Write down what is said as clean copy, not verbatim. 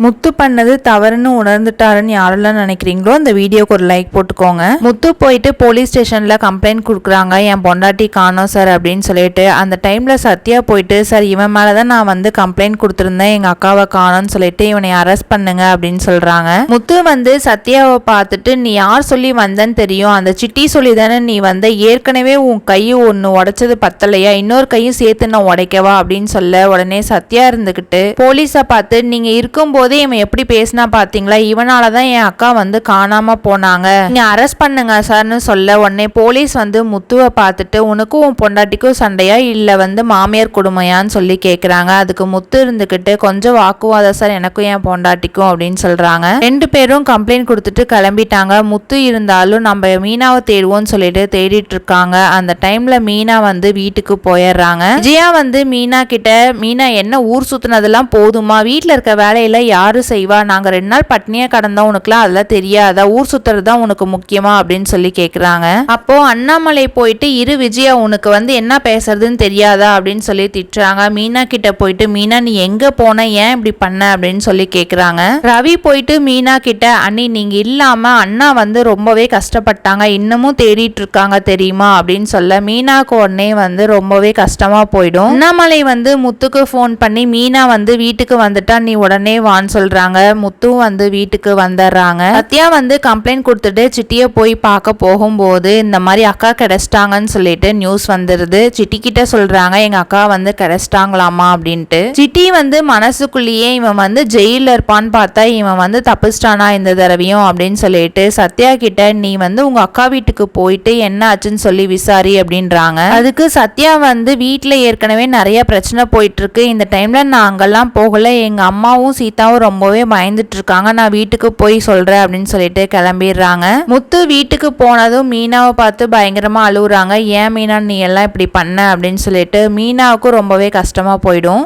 முத்து பண்ணது தவறுன்னு உணர்ந்துட்டாருன்னு யாரெல்லாம் நினைக்கிறீங்களோ அந்த வீடியோக்கு ஒரு லைக் போட்டுக்கோங்க. முத்து போயிட்டு போலீஸ் ஸ்டேஷன்ல கம்ப்ளைண்ட் கொடுக்குறாங்க, என் பொண்டாட்டி காணோம் சார் அப்படின்னு சொல்லிட்டு. அந்த டைம்ல சத்யா போயிட்டு, சார் இவன் மேலதான் நான் வந்து கம்ப்ளைண்ட் கொடுத்துருந்தேன், எங்க அக்காவை காணோம்னு சொல்லிட்டு இவனை அரெஸ்ட் பண்ணுங்க அப்படின்னு சொல்றாங்க. முத்து வந்து சத்யாவை பார்த்துட்டு, நீ யார் சொல்லி வந்தன்னு தெரியும், அந்த சிட்டி சொல்லி தானே நீ வந்த, ஏற்கனவே உன் கையை ஒன்னு உடைச்சது பத்தலையா, இன்னொரு கையும் சேர்த்து நான் உடைக்கவா அப்படின்னு சொல்ல, உடனே சத்யா இருந்துகிட்டு போலீஸை பார்த்து, நீங்க இருக்கும்போது இவன் எப்படி பேசினா பாத்தீங்களா, இவனாலதான் என் அக்கா வந்து காணாம போனாங்க, நீ அரெஸ்ட் பண்ணுங்க சார்னு சொல்ல, உடனே போலீஸ் வந்து முத்துவை பார்த்துட்டு, உனக்கும் உன் பொண்டாட்டிக்கும் சண்டையா இல்ல வந்து மாமியார் கொடுமையான்னு சொல்லி கேக்குறாங்க. அதுக்கு முத்து இருந்துகிட்டு, கொஞ்சம் வாக்குவாதம் சார் எனக்கும் என் பொண்டாட்டிக்கும் அப்படின்னு சொல்றாங்க. ரெண்டு பேரும் கம்ப்ளைண்ட் கொடுத்துட்டு கிளம்பிட்டாங்க. முத்து இருந்தாலும் நம்ம மீனாவை தேடுவோம்னு சொல்லிட்டு தேடிட்டு இருக்காங்க. அந்த டைம்ல மீனா வந்து வீட்டுக்கு போயிடுறாங்க. விஜயா வந்து மீனா கிட்ட, மீனா என்ன ஊர் சுத்தினதெல்லாம் போதுமா, வீட்டுல இருக்க வேலையில யாரு செய்வா, நாங்க 2 நாள் பட்னியா கடந்தோம், உனக்குலாம் அதெல்லாம் தெரியாதா, ஊர் சுத்துறது தான் உனக்கு முக்கியமா அப்படின்னு சொல்லி கேக்குறாங்க. அப்போ அண்ணாமலை போயிட்டு, இரு விஜயா உனக்கு வந்து என்ன பேசுறதுன்னு தெரியாதா அப்படின்னு சொல்லி திட்டுறாங்க. மீனா கிட்ட போயிட்டு, மீனா நீ எங்க போன, ஏன் இப்படி பண்ண அப்படின்னு சொல்லி கேக்குறாங்க. ரவி போயிட்டு மீனா கிட்ட, அண்ணி நீங்க இல்லாம அண்ணா வந்து ரொம்பவே கஷ்டப்பட்டாங்க, இன்னமும் தேடிட்டு இருக்காங்க தெரியுமா அப்படின்னு சொல்ல, மீனாக்கு உடனே வந்து ரொம்பவே கஷ்டமா போயிடும். அண்ணாமலை வந்து முத்துக்கு போன் பண்ணி, மீனா வந்து வீட்டுக்கு வந்துட்டா நீ உடனே வான்னு சொல்றாங்க. முத்து வந்து வீட்டுக்கு வந்துடுறாங்க. சத்யா வந்து கம்ப்ளைண்ட் கொடுத்துட்டு சிட்டிய போய் பார்க்க போகும்போது, இந்த மாதிரி அக்கா கிடைச்சிட்டாங்கன்னு சொல்லிட்டு நியூஸ் வந்துருது. சிட்டி கிட்ட சொல்றாங்க, எங்க அக்கா வந்து கிடைச்சிட்டாங்களாமா அப்படின்ட்டு. சிட்டி வந்து மனசுக்குள்ளேயே, இவன் வந்து ஜெயில இருப்பான்னு பார்த்தா இவன் வந்து தப்பிச்சிட்டானா இந்த தடவையும் அப்படின்னு சொல்லிட்டு சத்யா கிட்ட, நீ வந்து உங்க அக்கா வீட்டுக்கு போயிட்டு என்ன ஆச்சுன்னு சொல்லி விசாரி அப்படின்றாங்க. அதுக்கு சத்யா வந்து வீட்டுல ஏற்கனவே நிறைய பிரச்சனை போயிட்டு இருக்கு, இந்த டைம்ல நான் அங்கெல்லாம் போகல, எங்க அம்மாவும் சீதாவும் ரொம்பவே பயந்துட்டு இருக்காங்க, நான் வீட்டுக்கு போய் சொல்றேன் அப்படின்னு சொல்லிட்டு கிளம்பிடுறாங்க. முத்து வீட்டுக்கு போனதும் மீனாவை பார்த்து பயங்கரமா அழுகுறாங்க. ஏன் மீனா நீ எல்லாம் இப்படி பண்ண அப்படின்னு சொல்லிட்டு மீனாவுக்கும் ரொம்பவே கஷ்டமா போயிடும்.